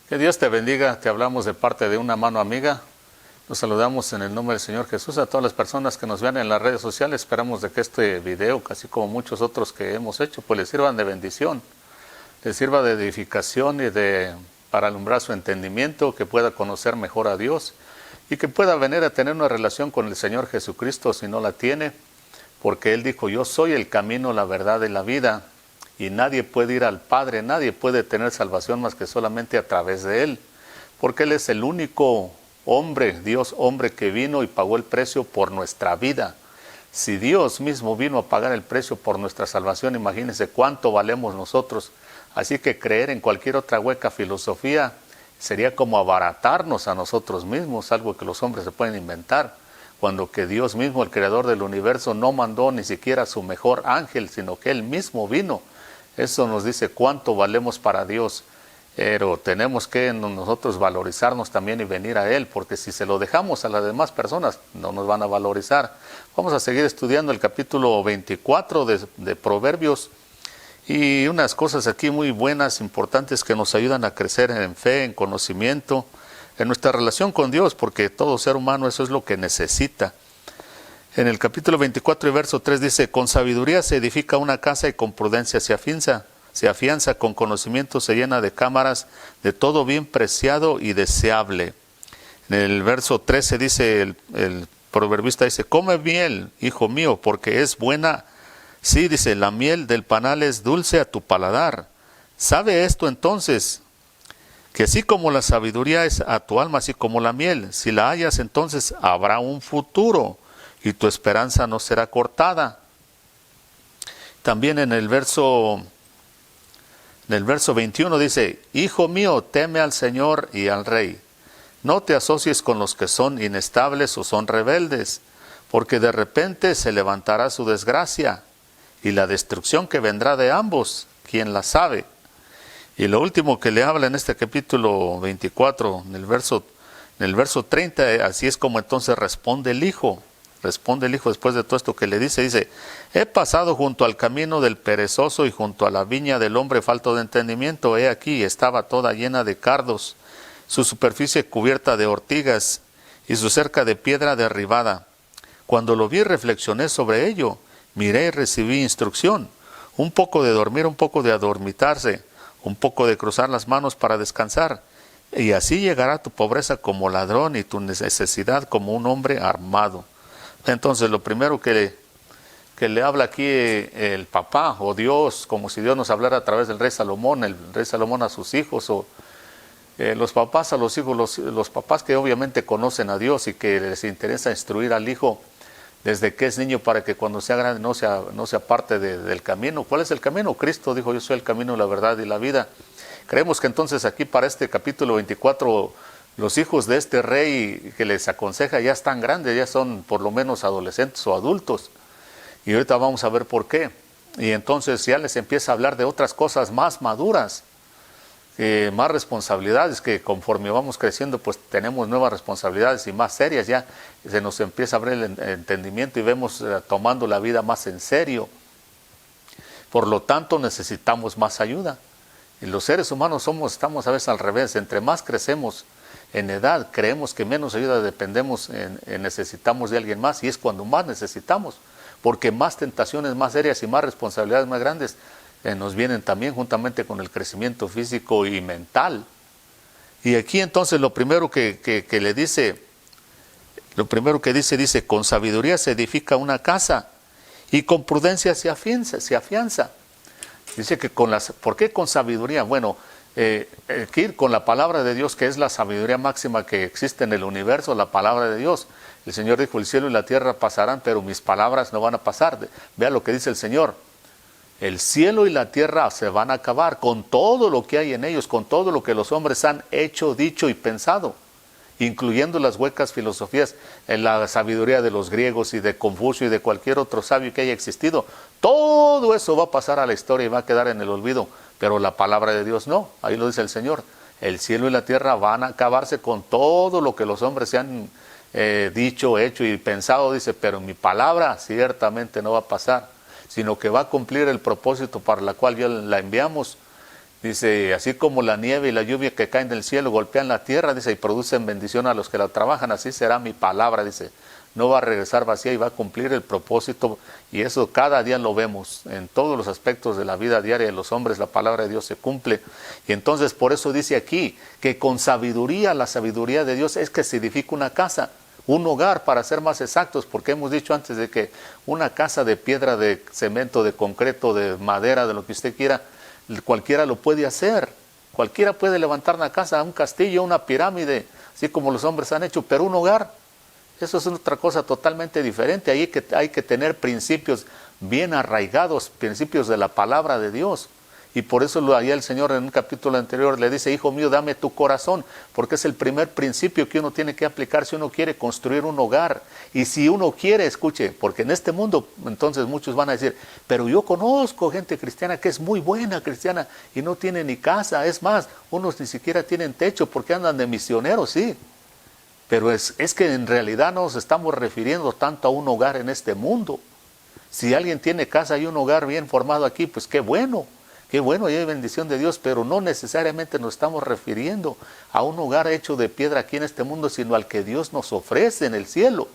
Que Dios te bendiga, te hablamos de parte de una mano amiga. Nos saludamos en el nombre del Señor Jesús a todas las personas que nos vean en las redes sociales. Esperamos de que este video, así como muchos otros que hemos hecho, pues les sirvan de bendición, les sirva de edificación y para alumbrar su entendimiento, que pueda conocer mejor a Dios y que pueda venir a tener una relación con el Señor Jesucristo si no la tiene, porque Él dijo: yo soy el camino, la verdad y la vida. Y nadie puede ir al Padre, nadie puede tener salvación más que solamente a través de Él, porque Él es el único hombre, Dios hombre, que vino y pagó el precio por nuestra vida. Si Dios mismo vino a pagar el precio por nuestra salvación, imagínense cuánto valemos nosotros. Así que creer en cualquier otra hueca filosofía sería como abaratarnos a nosotros mismos, algo que los hombres se pueden inventar, cuando que Dios mismo, el creador del universo, no mandó ni siquiera a su mejor ángel, sino que Él mismo vino. Eso nos dice cuánto valemos para Dios, pero tenemos que nosotros valorizarnos también y venir a Él, porque si se lo dejamos a las demás personas, no nos van a valorizar. Vamos a seguir estudiando el capítulo 24 de Proverbios, y unas cosas aquí muy buenas, importantes, que nos ayudan a crecer en fe, en conocimiento, en nuestra relación con Dios, porque todo ser humano eso es lo que necesita. En el capítulo 24 y verso 3 dice: con sabiduría se edifica una casa y con prudencia se afianza, con conocimiento se llena de cámaras de todo bien preciado y deseable. En el verso 13 dice, el proverbista dice: come miel, hijo mío, porque es buena. Sí, dice, la miel del panal es dulce a tu paladar. ¿Sabe esto entonces? Que así como la sabiduría es a tu alma, así como la miel, si la hallas, entonces habrá un futuro y tu esperanza no será cortada. También en el verso 21 dice: hijo mío, teme al Señor y al Rey. No te asocies con los que son inestables o son rebeldes, porque de repente se levantará su desgracia y la destrucción que vendrá de ambos, ¿quién la sabe? Y lo último que le habla en este capítulo 24, en el verso 30, así es como entonces responde el hijo. Responde el hijo después de todo esto que le dice: he pasado junto al camino del perezoso y junto a la viña del hombre falto de entendimiento. He aquí, estaba toda llena de cardos, su superficie cubierta de ortigas y su cerca de piedra derribada. Cuando lo vi, reflexioné sobre ello, miré y recibí instrucción. Un poco de dormir, un poco de adormitarse, un poco de cruzar las manos para descansar. Y así llegará tu pobreza como ladrón y tu necesidad como un hombre armado. Entonces lo primero que le habla aquí el papá o Dios, como si Dios nos hablara a través del rey Salomón, el rey Salomón a sus hijos, o los papás a los hijos, los papás que obviamente conocen a Dios y que les interesa instruir al hijo desde que es niño, para que cuando sea grande no se aparte del camino. ¿Cuál es el camino? Cristo dijo: yo soy el camino, la verdad y la vida. Creemos que entonces aquí para este capítulo 24, los hijos de este rey que les aconseja ya están grandes, ya son por lo menos adolescentes o adultos. Y ahorita vamos a ver por qué. Y entonces ya les empieza a hablar de otras cosas más maduras, más responsabilidades, que conforme vamos creciendo pues tenemos nuevas responsabilidades y más serias. Ya se nos empieza a abrir el entendimiento y vemos tomando la vida más en serio. Por lo tanto necesitamos más ayuda. Y los seres humanos estamos a veces al revés. Entre más crecemos en edad, creemos que menos ayuda dependemos, necesitamos de alguien más, y es cuando más necesitamos, porque más tentaciones más serias y más responsabilidades más grandes nos vienen también juntamente con el crecimiento físico y mental. Y aquí entonces lo primero que le dice, dice: con sabiduría se edifica una casa y con prudencia se afianza. Dice que ¿por qué con sabiduría? Bueno, que ir con la palabra de Dios, que es la sabiduría máxima que existe en el universo, la palabra de Dios. El Señor dijo: el cielo y la tierra pasarán, pero mis palabras no van a pasar. Vea lo que dice el Señor: el cielo y la tierra se van a acabar, con todo lo que hay en ellos, con todo lo que los hombres han hecho, dicho y pensado, incluyendo las huecas filosofías, en la sabiduría de los griegos y de Confucio y de cualquier otro sabio que haya existido. Todo eso va a pasar a la historia y va a quedar en el olvido, pero la palabra de Dios no. Ahí lo dice el Señor: el cielo y la tierra van a acabarse con todo lo que los hombres se han dicho, hecho y pensado. Dice: pero mi palabra ciertamente no va a pasar, sino que va a cumplir el propósito para el cual ya la enviamos. Dice, así como la nieve y la lluvia que caen del cielo golpean la tierra, dice, y producen bendición a los que la trabajan, así será mi palabra, dice. No va a regresar vacía y va a cumplir el propósito, y eso cada día lo vemos en todos los aspectos de la vida diaria de los hombres. La palabra de Dios se cumple, y entonces por eso dice aquí que con sabiduría, la sabiduría de Dios es que se edifica una casa, un hogar, para ser más exactos, porque hemos dicho antes de que una casa de piedra, de cemento, de concreto, de madera, de lo que usted quiera, cualquiera lo puede hacer. Cualquiera puede levantar una casa, un castillo, una pirámide, así como los hombres han hecho, pero un hogar, eso es otra cosa totalmente diferente. Ahí hay que tener principios bien arraigados, principios de la palabra de Dios. Y por eso allá el Señor en un capítulo anterior le dice, hijo mío, dame tu corazón, porque es el primer principio que uno tiene que aplicar si uno quiere construir un hogar. Y si uno quiere, escuche, porque en este mundo, entonces muchos van a decir, pero yo conozco gente cristiana que es muy buena cristiana y no tiene ni casa, es más, unos ni siquiera tienen techo porque andan de misioneros, sí. Pero es que en realidad no nos estamos refiriendo tanto a un hogar en este mundo. Si alguien tiene casa y un hogar bien formado aquí, pues qué bueno, y hay bendición de Dios, pero no necesariamente nos estamos refiriendo a un hogar hecho de piedra aquí en este mundo, sino al que Dios nos ofrece en el cielo.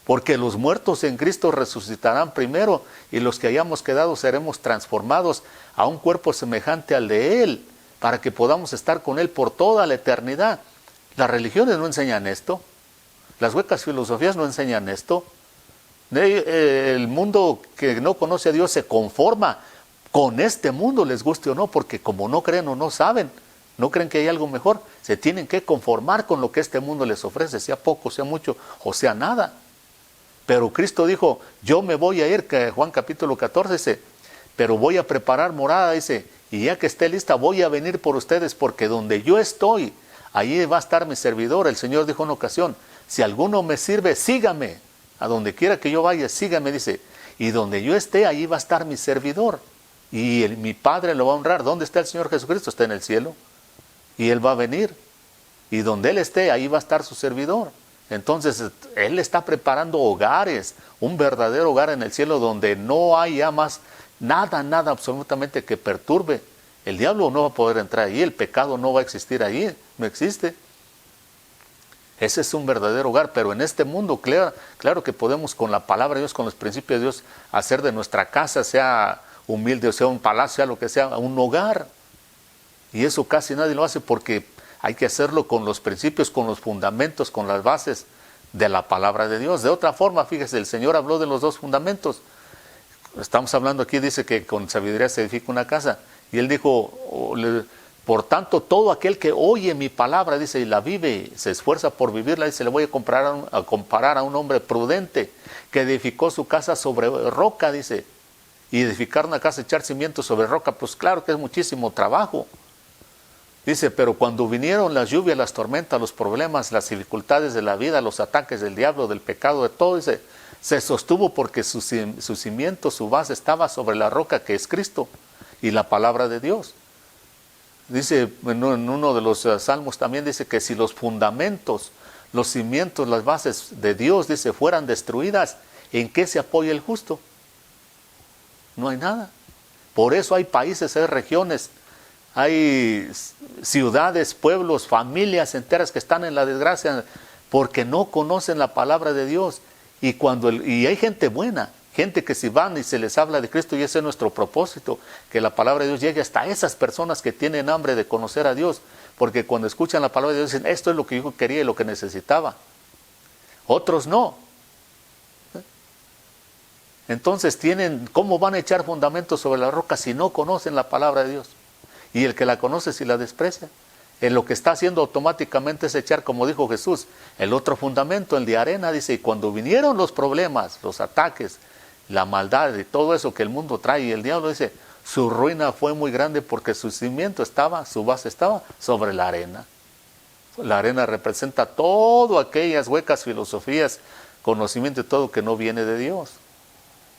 Porque los muertos en Cristo resucitarán primero, y los que hayamos quedado seremos transformados a un cuerpo semejante al de Él, para que podamos estar con Él por toda la eternidad. Las religiones no enseñan esto, las huecas filosofías no enseñan esto. El mundo que no conoce a Dios se conforma con este mundo, les guste o no, porque como no creen o no saben, no creen que hay algo mejor, se tienen que conformar con lo que este mundo les ofrece, sea poco, sea mucho o sea nada. Pero Cristo dijo, yo me voy a ir, que Juan capítulo 14 dice, pero voy a preparar morada, dice, y ya que esté lista voy a venir por ustedes, porque donde yo estoy, ahí va a estar mi servidor. El Señor dijo en una ocasión, si alguno me sirve, sígame, a donde quiera que yo vaya, sígame, dice, y donde yo esté, ahí va a estar mi servidor. Y mi Padre lo va a honrar. ¿Dónde está el Señor Jesucristo? Está en el cielo. Y Él va a venir. Y donde Él esté, ahí va a estar su servidor. Entonces, Él está preparando hogares, un verdadero hogar en el cielo donde no haya más nada absolutamente que perturbe. El diablo no va a poder entrar ahí, el pecado no va a existir ahí, no existe. Ese es un verdadero hogar, pero en este mundo, claro que podemos con la palabra de Dios, con los principios de Dios, hacer de nuestra casa, sea humilde o sea un palacio, sea lo que sea, un hogar. Y eso casi nadie lo hace porque hay que hacerlo con los principios, con los fundamentos, con las bases de la palabra de Dios. De otra forma, fíjese, el Señor habló de los dos fundamentos. Estamos hablando aquí, dice que con sabiduría se edifica una casa. Y Él dijo, por tanto, todo aquel que oye mi palabra, dice, y la vive, se esfuerza por vivirla, dice, le voy a comparar a un hombre prudente que edificó su casa sobre roca, dice. Y edificar una casa, echar cimientos sobre roca, pues claro que es muchísimo trabajo. Dice, pero cuando vinieron las lluvias, las tormentas, los problemas, las dificultades de la vida, los ataques del diablo, del pecado, de todo, dice, se sostuvo porque su cimiento, su base estaba sobre la roca que es Cristo y la palabra de Dios. Dice en uno de los salmos también, dice que si los fundamentos, los cimientos, las bases de Dios, dice, fueran destruidas, ¿en qué se apoya el justo? No hay nada. Por eso hay países, hay regiones, hay ciudades, pueblos, familias enteras que están en la desgracia porque no conocen la palabra de Dios. Y hay gente buena, gente que si van y se les habla de Cristo, y ese es nuestro propósito, que la palabra de Dios llegue hasta esas personas que tienen hambre de conocer a Dios, porque cuando escuchan la palabra de Dios dicen, esto es lo que yo quería y lo que necesitaba. Otros no. Entonces ¿cómo van a echar fundamentos sobre la roca si no conocen la palabra de Dios? Y el que la conoce si la desprecia, lo que está haciendo automáticamente es echar, como dijo Jesús, el otro fundamento, el de arena, dice, y cuando vinieron los problemas, los ataques, la maldad y todo eso que el mundo trae, y el diablo dice, su ruina fue muy grande porque su cimiento su base estaba sobre la arena. La arena representa todas aquellas huecas filosofías, conocimiento y todo que no viene de Dios.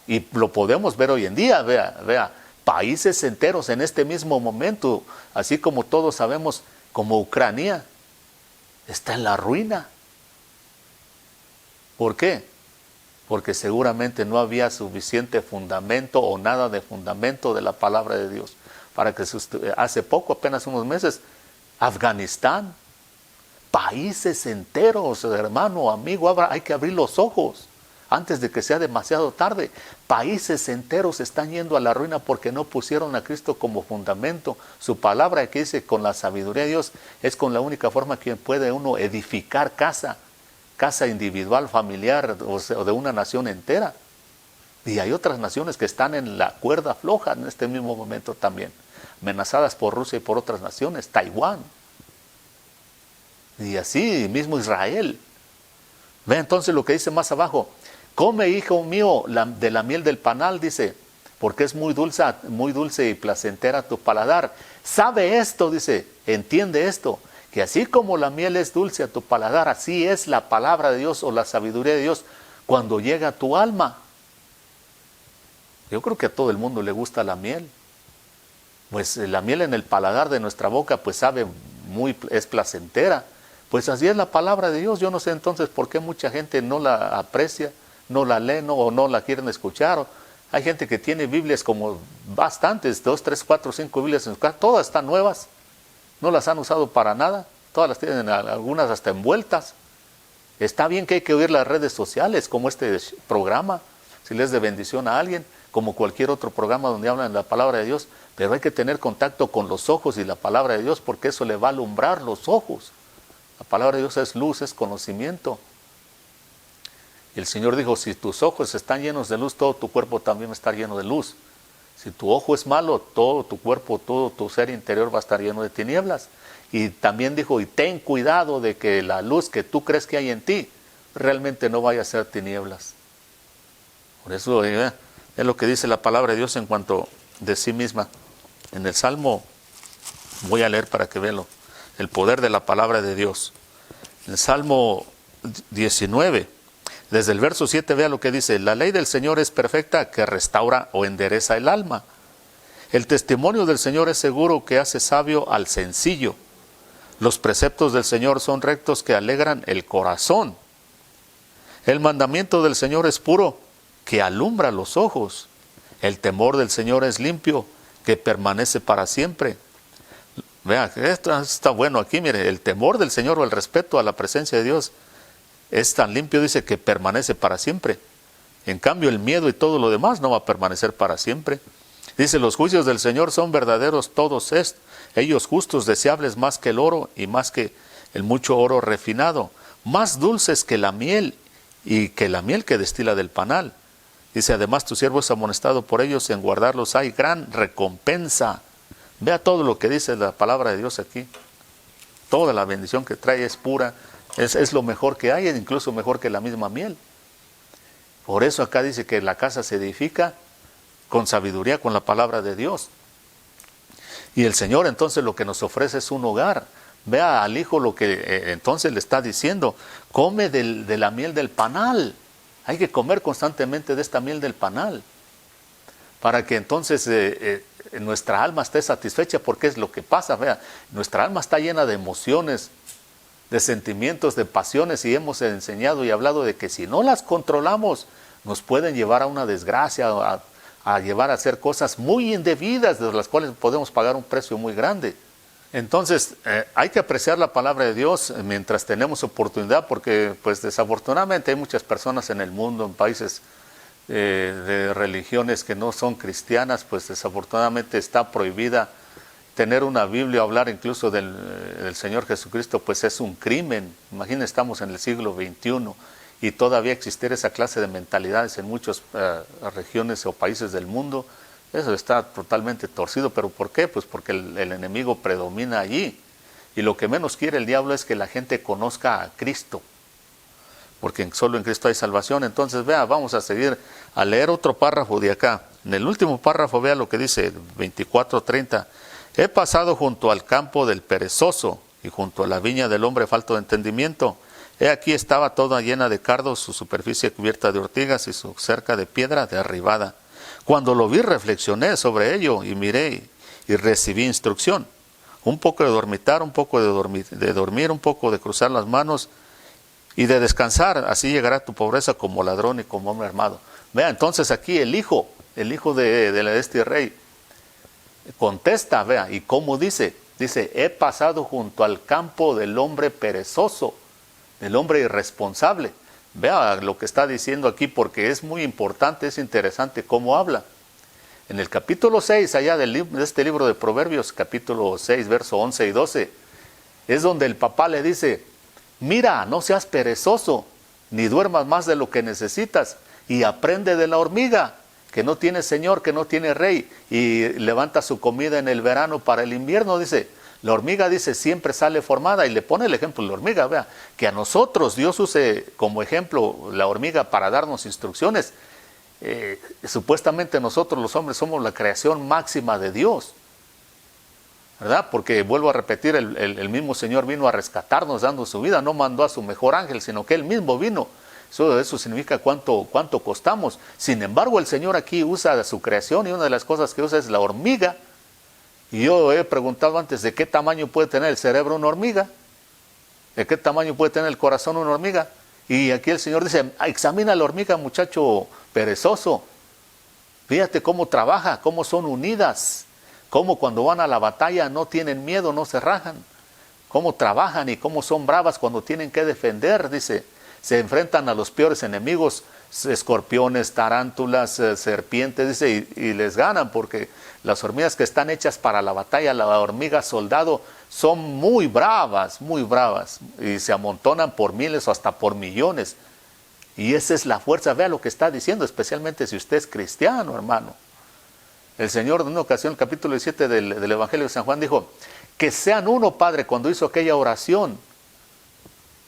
Y lo podemos ver hoy en día, vea, países enteros en este mismo momento, así como todos sabemos, como Ucrania, está en la ruina. ¿Por qué? Porque seguramente no había suficiente fundamento o nada de fundamento de la palabra de Dios. para que hace poco, apenas unos meses, Afganistán, países enteros, hermano, amigo, hay que abrir los ojos antes de que sea demasiado tarde. Países enteros están yendo a la ruina porque no pusieron a Cristo como fundamento. Su palabra que dice, con la sabiduría de Dios, es con la única forma que puede uno edificar casa individual, familiar, o de una nación entera. Y hay otras naciones que están en la cuerda floja en este mismo momento también, amenazadas por Rusia y por otras naciones, Taiwán. Y así mismo Israel. Ve entonces lo que dice más abajo. Come, hijo mío, de la miel del panal, dice, porque es muy dulce y placentera tu paladar. Sabe esto, dice, entiende esto, que así como la miel es dulce a tu paladar, así es la palabra de Dios o la sabiduría de Dios cuando llega a tu alma. Yo creo que a todo el mundo le gusta la miel. Pues la miel en el paladar de nuestra boca, pues es placentera. Pues así es la palabra de Dios. Yo no sé entonces por qué mucha gente no la aprecia, no la lee, o no la quieren escuchar. Hay gente que tiene Biblias como bastantes, 2, 3, 4, 5 Biblias en su casa, todas están nuevas, no las han usado para nada, todas las tienen algunas hasta envueltas. Está bien que hay que oír las redes sociales, como este programa, si les es de bendición a alguien, como cualquier otro programa donde hablan de la palabra de Dios, pero hay que tener contacto con los ojos y la palabra de Dios, porque eso le va a alumbrar los ojos. La palabra de Dios es luz, es conocimiento. Y el Señor dijo, si tus ojos están llenos de luz, todo tu cuerpo también va a estar lleno de luz. Si tu ojo es malo, todo tu cuerpo, todo tu ser interior va a estar lleno de tinieblas. Y también dijo, y ten cuidado de que la luz que tú crees que hay en ti, realmente no vaya a ser tinieblas. Por eso es lo que dice la palabra de Dios en cuanto de sí misma. En el Salmo, voy a leer para que vean el poder de la palabra de Dios. En el Salmo 19, desde el verso 7, vea lo que dice: la ley del Señor es perfecta, que restaura o endereza el alma. El testimonio del Señor es seguro, que hace sabio al sencillo. Los preceptos del Señor son rectos, que alegran el corazón. El mandamiento del Señor es puro, que alumbra los ojos. El temor del Señor es limpio, que permanece para siempre. Vea, esto está bueno aquí, mire, el temor del Señor o el respeto a la presencia de Dios es tan limpio, dice, que permanece para siempre. En cambio, el miedo y todo lo demás no va a permanecer para siempre. Dice, los juicios del Señor son verdaderos todos ellos justos, deseables más que el oro y más que el mucho oro refinado, más dulces que la miel y que la miel que destila del panal. Dice, además tu siervo es amonestado por ellos, en guardarlos hay gran recompensa. Vea todo lo que dice la palabra de Dios aquí. Toda la bendición que trae es pura, es lo mejor que hay, incluso mejor que la misma miel. Por eso acá dice que la casa se edifica con sabiduría, con la palabra de Dios. Y el Señor entonces lo que nos ofrece es un hogar. Vea al hijo lo que entonces le está diciendo: come de la miel del panal. Hay que comer constantemente de esta miel del panal, para que entonces nuestra alma esté satisfecha, porque es lo que pasa. Vea, nuestra alma está llena de emociones, de sentimientos, de pasiones, y hemos enseñado y hablado de que si no las controlamos, nos pueden llevar a una desgracia, a llevar a hacer cosas muy indebidas, de las cuales podemos pagar un precio muy grande. Entonces, hay que apreciar la palabra de Dios mientras tenemos oportunidad, porque pues desafortunadamente hay muchas personas en el mundo, en países de religiones que no son cristianas, pues desafortunadamente está prohibida tener una Biblia, hablar incluso del Señor Jesucristo, pues es un crimen. Imagínense, estamos en el siglo XXI y todavía existir esa clase de mentalidades en muchas regiones o países del mundo. Eso está totalmente torcido. ¿Pero por qué? Pues porque el enemigo predomina allí. Y lo que menos quiere el diablo es que la gente conozca a Cristo, porque solo en Cristo hay salvación. Entonces, vea, vamos a seguir a leer otro párrafo de acá. En el último párrafo, vea lo que dice, 24:30. He pasado junto al campo del perezoso y junto a la viña del hombre falto de entendimiento. He aquí estaba toda llena de cardos, su superficie cubierta de ortigas y su cerca de piedra derribada. Cuando lo vi, reflexioné sobre ello y miré y recibí instrucción. Un poco de dormitar, un poco de dormir, un poco de cruzar las manos y de descansar. Así llegará tu pobreza como ladrón y como hombre armado. Vea, entonces aquí el hijo de este rey, contesta, vea, y cómo dice, he pasado junto al campo del hombre perezoso, del hombre irresponsable. Vea lo que está diciendo aquí, porque es muy importante, es interesante cómo habla. En el capítulo 6, allá de este libro de Proverbios, capítulo 6, verso 11 y 12, es donde el papá le dice, mira, no seas perezoso, ni duermas más de lo que necesitas, y aprende de la hormiga, que no tiene señor, que no tiene rey, y levanta su comida en el verano para el invierno, dice. La hormiga, dice, siempre sale formada, y le pone el ejemplo de la hormiga, vea, que a nosotros Dios use como ejemplo la hormiga para darnos instrucciones. Supuestamente nosotros los hombres somos la creación máxima de Dios, ¿verdad? Porque vuelvo a repetir, el mismo Señor vino a rescatarnos dando su vida, no mandó a su mejor ángel, sino que Él mismo vino. Eso significa cuánto costamos. Sin embargo, el Señor aquí usa su creación, y una de las cosas que usa es la hormiga. Y yo he preguntado antes, ¿de qué tamaño puede tener el cerebro una hormiga? ¿De qué tamaño puede tener el corazón una hormiga? Y aquí el Señor dice, examina la hormiga, muchacho perezoso. Fíjate cómo trabaja, cómo son unidas, cómo cuando van a la batalla no tienen miedo, no se rajan, cómo trabajan y cómo son bravas cuando tienen que defender, dice. Se enfrentan a los peores enemigos, escorpiones, tarántulas, serpientes, dice, y les ganan, porque las hormigas que están hechas para la batalla, la hormiga soldado, son muy bravas, y se amontonan por miles o hasta por millones. Y esa es la fuerza, vea lo que está diciendo, especialmente si usted es cristiano, hermano. El Señor en una ocasión, el capítulo 17 del Evangelio de San Juan, dijo, que sean uno, Padre, cuando hizo aquella oración.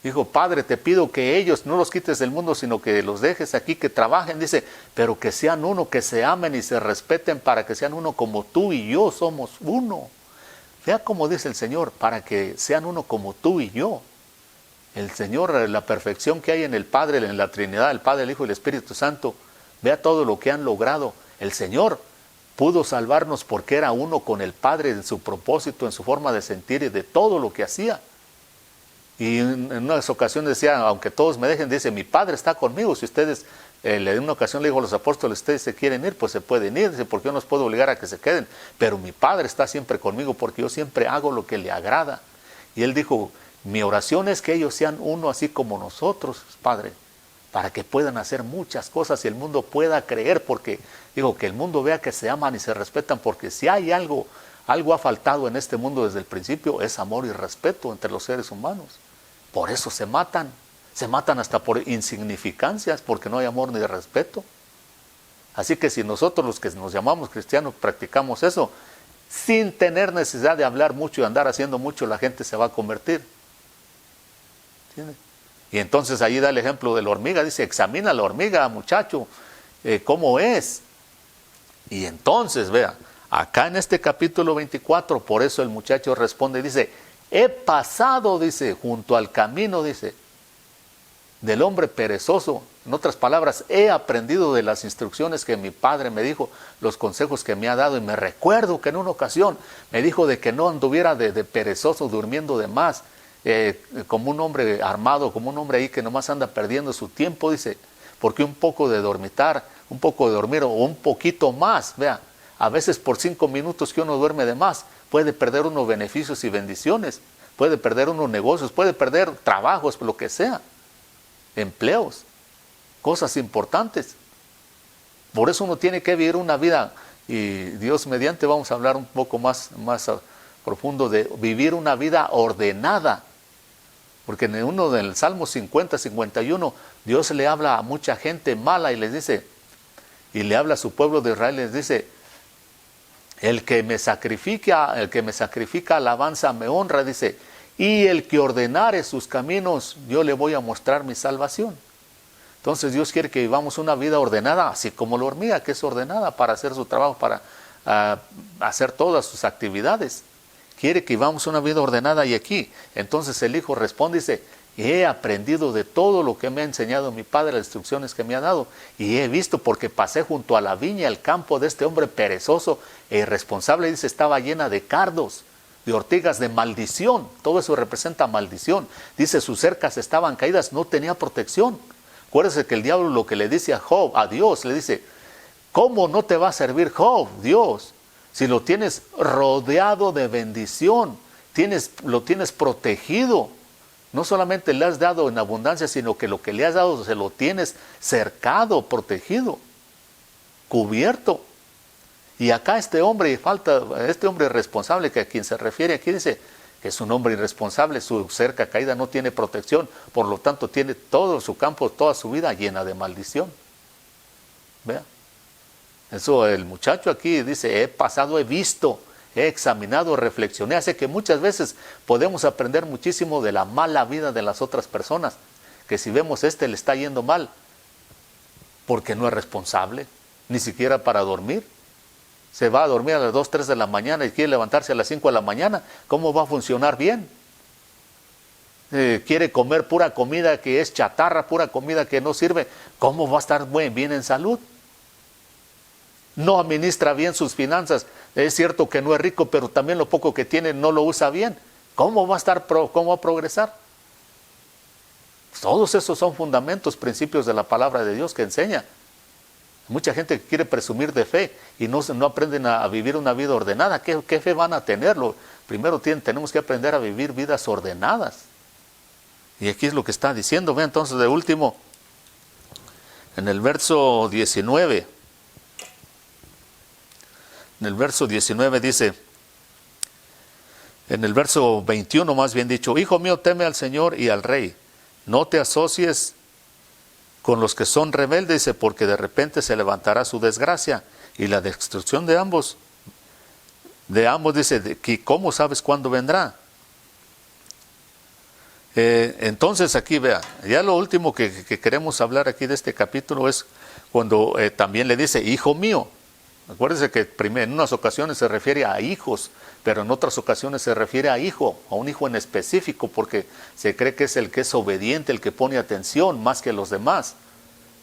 Dijo, Padre, te pido que ellos no los quites del mundo, sino que los dejes aquí, que trabajen, dice, pero que sean uno, que se amen y se respeten, para que sean uno como tú y yo somos uno. Vea cómo dice el Señor, para que sean uno como tú y yo. El Señor, la perfección que hay en el Padre, en la Trinidad, el Padre, el Hijo y el Espíritu Santo, vea todo lo que han logrado. El Señor pudo salvarnos porque era uno con el Padre en su propósito, en su forma de sentir y de todo lo que hacía. Y en unas ocasiones decía, aunque todos me dejen, dice, mi Padre está conmigo. Si ustedes, en una ocasión le dijo a los apóstoles, ustedes se quieren ir, pues se pueden ir. Dice, porque yo no los puedo obligar a que se queden. Pero mi Padre está siempre conmigo, porque yo siempre hago lo que le agrada. Y Él dijo, mi oración es que ellos sean uno así como nosotros, Padre, para que puedan hacer muchas cosas y el mundo pueda creer, porque digo, que el mundo vea que se aman y se respetan, porque si hay algo ha faltado en este mundo desde el principio, es amor y respeto entre los seres humanos. Por eso se matan hasta por insignificancias, porque no hay amor ni respeto. Así que si nosotros los que nos llamamos cristianos practicamos eso, sin tener necesidad de hablar mucho y andar haciendo mucho, la gente se va a convertir. ¿Entiendes? Y entonces ahí da el ejemplo de la hormiga, dice, examina la hormiga, muchacho, cómo es. Y entonces, vea, acá en este capítulo 24, por eso el muchacho responde, dice, he pasado, dice, junto al camino, dice, del hombre perezoso. En otras palabras, he aprendido de las instrucciones que mi padre me dijo, los consejos que me ha dado, y me recuerdo que en una ocasión me dijo de que no anduviera de perezoso, durmiendo de más, como un hombre armado, como un hombre ahí que nomás anda perdiendo su tiempo, dice, porque un poco de dormitar, un poco de dormir o un poquito más, vea, a veces por 5 minutos que uno duerme de más, puede perder uno beneficios y bendiciones, puede perder uno negocios, puede perder trabajos, lo que sea, empleos, cosas importantes. Por eso uno tiene que vivir una vida, y Dios mediante vamos a hablar un poco más profundo de vivir una vida ordenada. Porque en uno del Salmo 50, 51, Dios le habla a mucha gente mala y les dice, y le habla a su pueblo de Israel, les dice, el que me sacrifica alabanza me honra, dice, y el que ordenare sus caminos, yo le voy a mostrar mi salvación. Entonces Dios quiere que vivamos una vida ordenada, así como la hormiga que es ordenada para hacer su trabajo, para hacer todas sus actividades. Quiere que vivamos una vida ordenada, y aquí, entonces el hijo responde y dice, he aprendido de todo lo que me ha enseñado mi padre, las instrucciones que me ha dado, y he visto porque pasé junto a la viña, el campo de este hombre perezoso e irresponsable, dice, estaba llena de cardos, de ortigas, de maldición, todo eso representa maldición. Dice, sus cercas estaban caídas, no tenía protección. Acuérdese que el diablo lo que le dice a Job, a Dios, le dice, ¿cómo no te va a servir Job, Dios? si lo tienes rodeado de bendición, lo tienes protegido, no solamente le has dado en abundancia, sino que lo que le has dado se lo tienes cercado, protegido, cubierto. Y acá este hombre responsable, que a quien se refiere aquí dice que es un hombre irresponsable, su cerca caída no tiene protección, por lo tanto tiene todo su campo, toda su vida llena de maldición. Vea. Eso el muchacho aquí dice, he pasado, he visto, he examinado, reflexioné. Hace que muchas veces podemos aprender muchísimo de la mala vida de las otras personas. Que si vemos le está yendo mal, porque no es responsable, ni siquiera para dormir. Se va a dormir a las 2, 3 de la mañana y quiere levantarse a las 5 de la mañana. ¿Cómo va a funcionar bien? Quiere comer pura comida que es chatarra, pura comida que no sirve. ¿Cómo va a estar bien en salud? No administra bien sus finanzas. Es cierto que no es rico, pero también lo poco que tiene no lo usa bien. ¿Cómo va a progresar? Todos esos son fundamentos, principios de la palabra de Dios que enseña. Mucha gente que quiere presumir de fe y no aprenden a vivir una vida ordenada. ¿Qué fe van a tenerlo? Primero tenemos que aprender a vivir vidas ordenadas. Y aquí es lo que está diciendo. Ve entonces de último, en el verso 19. En el verso 19 dice, en el verso 21 más bien dicho, hijo mío, teme al Señor y al Rey. No te asocies con los que son rebeldes, dice, porque de repente se levantará su desgracia y la destrucción de ambos. De ambos dice, ¿cómo sabes cuándo vendrá? Entonces aquí vea, ya lo último que queremos hablar aquí de este capítulo es cuando también le dice, hijo mío. Acuérdense que en unas ocasiones se refiere a hijos, pero en otras ocasiones se refiere a hijo, a un hijo en específico, porque se cree que es el que es obediente, el que pone atención más que los demás,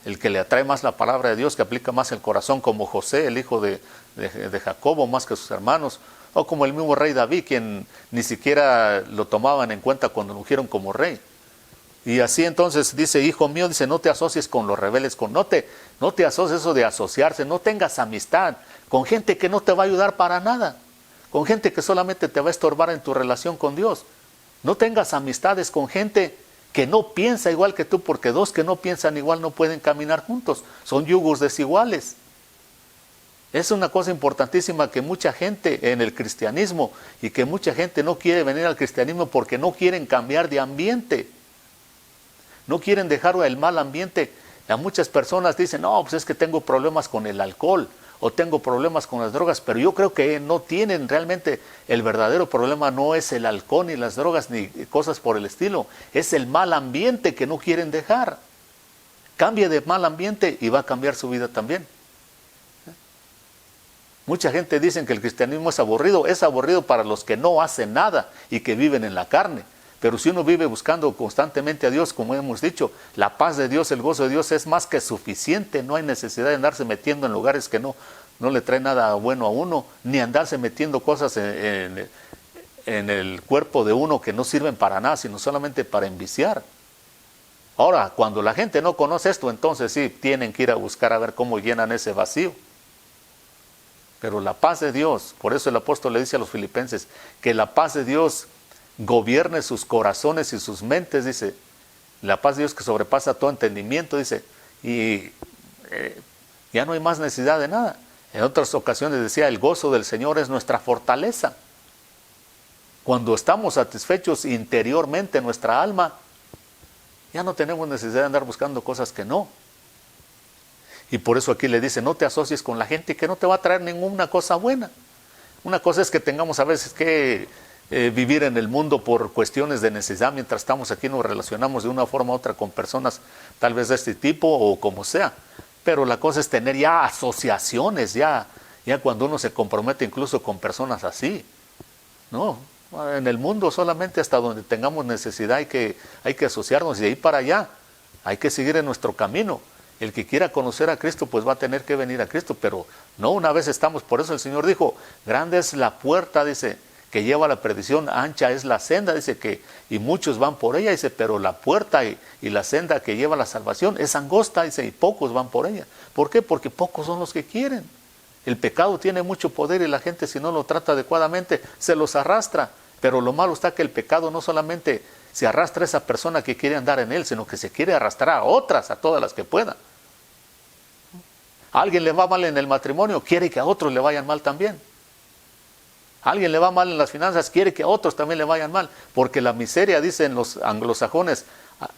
el que le atrae más la palabra de Dios, que aplica más el corazón, como José, el hijo de Jacobo, más que sus hermanos, o como el mismo rey David, quien ni siquiera lo tomaban en cuenta cuando lo ungieron como rey. Y así entonces dice, hijo mío, dice, no te asocies con los rebeldes, no te asocies, eso de asociarse, no tengas amistad con gente que no te va a ayudar para nada, con gente que solamente te va a estorbar en tu relación con Dios. No tengas amistades con gente que no piensa igual que tú, porque dos que no piensan igual no pueden caminar juntos, son yugos desiguales. Es una cosa importantísima que mucha gente en el cristianismo, y que mucha gente no quiere venir al cristianismo porque no quieren cambiar de ambiente. No quieren dejar el mal ambiente. A muchas personas dicen, no, pues es que tengo problemas con el alcohol o tengo problemas con las drogas, pero yo creo que no tienen realmente, el verdadero problema no es el alcohol ni las drogas ni cosas por el estilo, es el mal ambiente que no quieren dejar. Cambie de mal ambiente y va a cambiar su vida también. Mucha gente dice que el cristianismo es aburrido para los que no hacen nada y que viven en la carne. Pero si uno vive buscando constantemente a Dios, como hemos dicho, la paz de Dios, el gozo de Dios es más que suficiente. No hay necesidad de andarse metiendo en lugares que no le traen nada bueno a uno, ni andarse metiendo cosas en el cuerpo de uno que no sirven para nada, sino solamente para enviciar. Ahora, cuando la gente no conoce esto, entonces sí, tienen que ir a buscar a ver cómo llenan ese vacío. Pero la paz de Dios, por eso el apóstol le dice a los filipenses, que la paz de Dios gobierne sus corazones y sus mentes, dice, la paz de Dios que sobrepasa todo entendimiento, dice, y ya no hay más necesidad de nada. En otras ocasiones decía, el gozo del Señor es nuestra fortaleza. Cuando estamos satisfechos interiormente en nuestra alma, ya no tenemos necesidad de andar buscando cosas que no. Y por eso aquí le dice, no te asocies con la gente que no te va a traer ninguna cosa buena. Una cosa es que tengamos a veces que vivir en el mundo por cuestiones de necesidad. Mientras estamos aquí nos relacionamos de una forma u otra con personas tal vez de este tipo o como sea, pero la cosa es tener ya asociaciones, ya cuando uno se compromete incluso con personas así. No, en el mundo solamente hasta donde tengamos necesidad hay que asociarnos, y de ahí para allá hay que seguir en nuestro camino. El que quiera conocer a Cristo pues va a tener que venir a Cristo, pero no una vez estamos. Por eso el Señor dijo, grande es la puerta, dice, que lleva a la perdición, ancha es la senda, dice, y muchos van por ella, dice, pero la puerta y la senda que lleva a la salvación es angosta, dice, y pocos van por ella. ¿Por qué? Porque pocos son los que quieren. El pecado tiene mucho poder y la gente, si no lo trata adecuadamente, se los arrastra. Pero lo malo está que el pecado no solamente se arrastra a esa persona que quiere andar en él, sino que se quiere arrastrar a otras, a todas las que puedan. A alguien le va mal en el matrimonio, quiere que a otros le vayan mal también. A alguien le va mal en las finanzas, quiere que a otros también le vayan mal. Porque la miseria, dicen los anglosajones,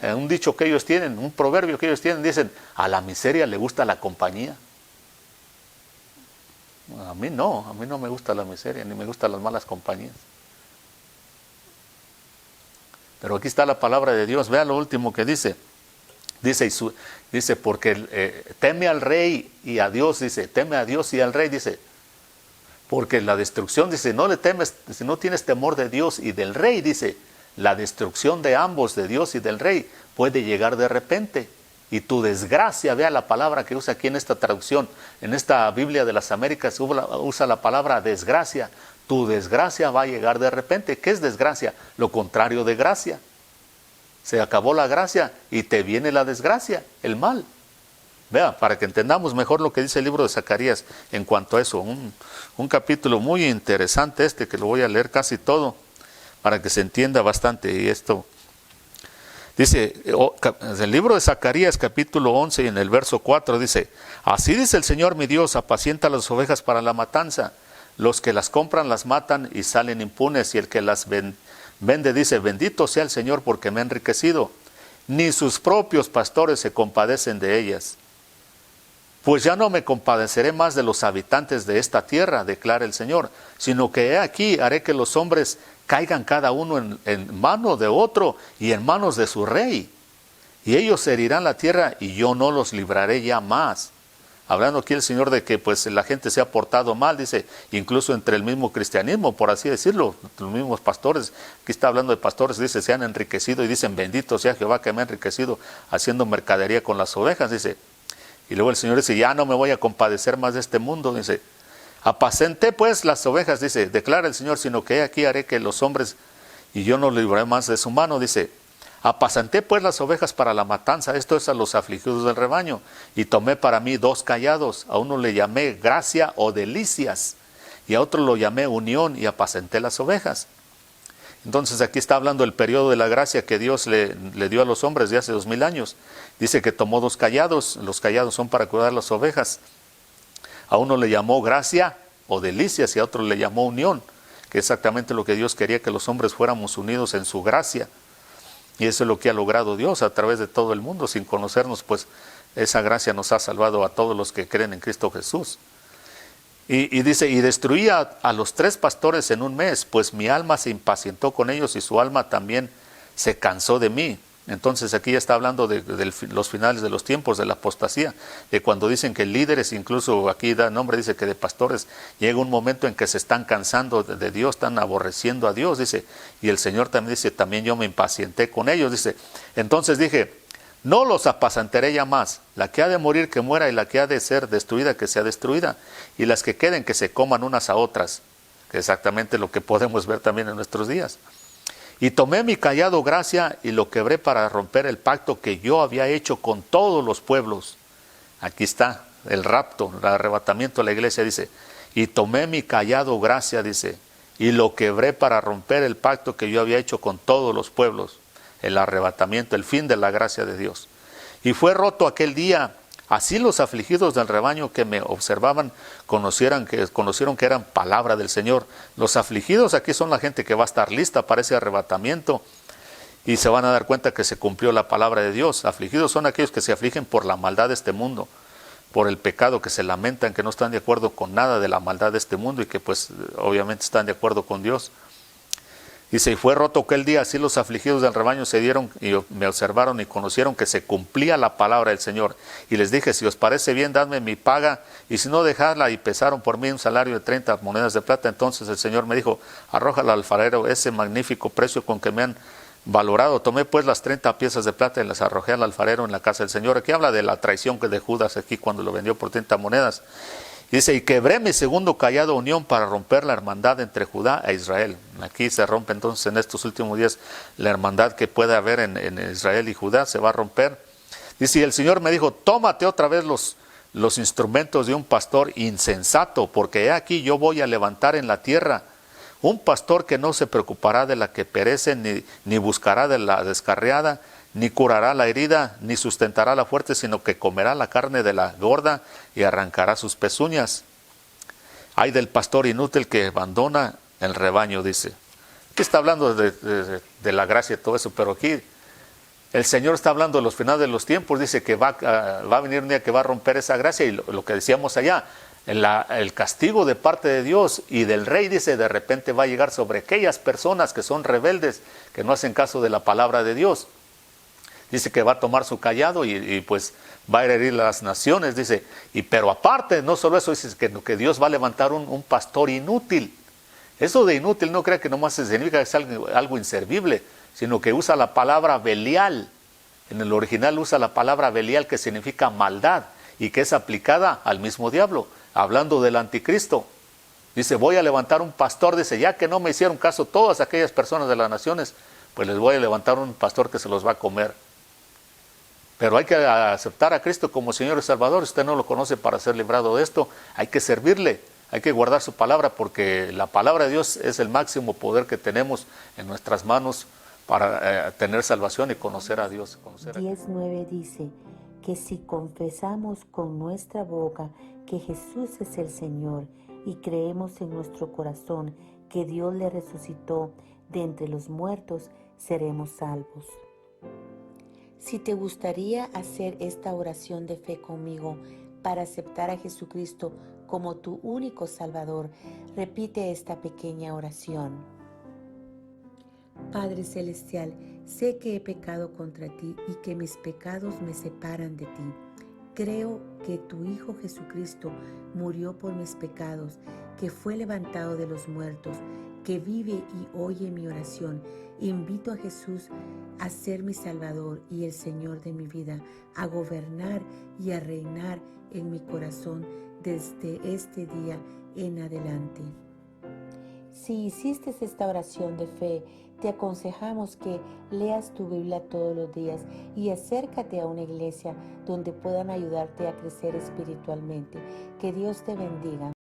un dicho que ellos tienen, un proverbio que ellos tienen, dicen, a la miseria le gusta la compañía. A mí no me gusta la miseria, ni me gustan las malas compañías. Pero aquí está la palabra de Dios. Vea lo último que dice. Dice porque teme al rey y a Dios, dice, teme a Dios y al rey, dice. Porque la destrucción, dice, no le temes, si no tienes temor de Dios y del rey, dice, la destrucción de ambos, de Dios y del rey, puede llegar de repente. Y tu desgracia, vea la palabra que usa aquí en esta traducción, en esta Biblia de las Américas, usa la palabra desgracia. Tu desgracia va a llegar de repente. ¿Qué es desgracia? Lo contrario de gracia. Se acabó la gracia y te viene la desgracia, el mal. Vea, para que entendamos mejor lo que dice el libro de Zacarías en cuanto a eso. Un capítulo muy interesante que lo voy a leer casi todo, para que se entienda bastante. Y esto dice, el libro de Zacarías capítulo 11 y en el verso 4 dice, así dice el Señor mi Dios, apacienta las ovejas para la matanza. Los que las compran las matan y salen impunes, y el que las vende dice, bendito sea el Señor porque me ha enriquecido. Ni sus propios pastores se compadecen de ellas. Pues ya no me compadeceré más de los habitantes de esta tierra, declara el Señor, sino que he aquí haré que los hombres caigan cada uno en mano de otro y en manos de su rey. Y ellos herirán la tierra y yo no los libraré ya más. Hablando aquí el Señor de que pues la gente se ha portado mal, dice, incluso entre el mismo cristianismo, por así decirlo, los mismos pastores, aquí está hablando de pastores, dice, se han enriquecido y dicen, bendito sea Jehová que me ha enriquecido haciendo mercadería con las ovejas, dice. Y luego el Señor dice, ya no me voy a compadecer más de este mundo, dice. Apacenté pues las ovejas, dice, declara el Señor, sino que aquí haré que los hombres, y yo no libraré más de su mano, dice. Apacenté pues las ovejas para la matanza, esto es a los afligidos del rebaño, y tomé para mí 2 callados, a uno le llamé gracia o delicias, y a otro lo llamé unión, y apacenté las ovejas. Entonces aquí está hablando del periodo de la gracia que Dios le dio a los hombres de hace 2000 años. Dice que tomó 2 callados, los callados son para cuidar las ovejas. A uno le llamó gracia o delicias y a otro le llamó unión, que es exactamente lo que Dios quería, que los hombres fuéramos unidos en su gracia. Y eso es lo que ha logrado Dios a través de todo el mundo. Sin conocernos, pues esa gracia nos ha salvado a todos los que creen en Cristo Jesús. Y dice, y destruía a los 3 pastores en un mes, pues mi alma se impacientó con ellos y su alma también se cansó de mí. Entonces aquí ya está hablando de los finales de los tiempos, de la apostasía, de cuando dicen que líderes, incluso aquí da nombre, dice que de pastores, llega un momento en que se están cansando de Dios, están aborreciendo a Dios, dice, y el Señor también dice, también yo me impacienté con ellos, dice. Entonces dije, no los apacentaré ya más, la que ha de morir que muera y la que ha de ser destruida que sea destruida, y las que queden que se coman unas a otras, que es exactamente lo que podemos ver también en nuestros días. Y tomé mi callado gracia y lo quebré para romper el pacto que yo había hecho con todos los pueblos. Aquí está el rapto, el arrebatamiento de la iglesia, dice. Y tomé mi callado gracia, dice, y lo quebré para romper el pacto que yo había hecho con todos los pueblos. El arrebatamiento, el fin de la gracia de Dios. Y fue roto aquel día. Así los afligidos del rebaño que me observaban conocieron que eran palabra del Señor. Los afligidos aquí son la gente que va a estar lista para ese arrebatamiento y se van a dar cuenta que se cumplió la palabra de Dios. Afligidos son aquellos que se afligen por la maldad de este mundo, por el pecado, que se lamentan, que no están de acuerdo con nada de la maldad de este mundo y que pues obviamente están de acuerdo con Dios. Dice, y fue roto aquel día, así los afligidos del rebaño se dieron y me observaron y conocieron que se cumplía la palabra del Señor. Y les dije, si os parece bien, dadme mi paga, y si no, dejadla. Y pesaron por mí un salario de 30 monedas de plata. Entonces el Señor me dijo, arrójala al alfarero ese magnífico precio con que me han valorado. Tomé pues las 30 piezas de plata y las arrojé al alfarero en la casa del Señor. Aquí habla de la traición de Judas aquí cuando lo vendió por 30 monedas. Dice, y quebré mi segundo callado unión para romper la hermandad entre Judá e Israel. Aquí se rompe entonces en estos últimos días la hermandad que puede haber en Israel y Judá, se va a romper. Dice, y el Señor me dijo, tómate otra vez los instrumentos de un pastor insensato, porque he aquí yo voy a levantar en la tierra un pastor que no se preocupará de la que perece, ni buscará de la descarriada, ni curará la herida, ni sustentará la fuerte, sino que comerá la carne de la gorda y arrancará sus pezuñas. Hay del pastor inútil que abandona el rebaño, dice. Aquí está hablando de la gracia y todo eso, pero aquí el Señor está hablando de los finales de los tiempos, dice que va a venir un día que va a romper esa gracia, y lo que decíamos allá, el castigo de parte de Dios y del Rey, dice, de repente va a llegar sobre aquellas personas que son rebeldes, que no hacen caso de la palabra de Dios. Dice que va a tomar su callado y pues va a herir las naciones, dice. Pero aparte, no solo eso, dice que Dios va a levantar un pastor inútil. Eso de inútil no crea que nomás significa que es algo inservible, sino que usa la palabra Belial. En el original usa la palabra Belial, que significa maldad, y que es aplicada al mismo diablo, hablando del anticristo. Dice, voy a levantar un pastor, dice, ya que no me hicieron caso todas aquellas personas de las naciones, pues les voy a levantar un pastor que se los va a comer. Pero hay que aceptar a Cristo como Señor y Salvador. Si usted no lo conoce para ser librado de esto, hay que servirle, hay que guardar su palabra, porque la palabra de Dios es el máximo poder que tenemos en nuestras manos para tener salvación y conocer a Dios. 10:9 dice que si confesamos con nuestra boca que Jesús es el Señor y creemos en nuestro corazón que Dios le resucitó de entre los muertos, seremos salvos. Si te gustaría hacer esta oración de fe conmigo para aceptar a Jesucristo como tu único Salvador, repite esta pequeña oración. Padre Celestial, sé que he pecado contra ti y que mis pecados me separan de ti. Creo que tu Hijo Jesucristo murió por mis pecados, que fue levantado de los muertos, que vive y oye mi oración. Invito a Jesús a ser mi Salvador y el Señor de mi vida, a gobernar y a reinar en mi corazón desde este día en adelante. Si hiciste esta oración de fe, te aconsejamos que leas tu Biblia todos los días y acércate a una iglesia donde puedan ayudarte a crecer espiritualmente. Que Dios te bendiga.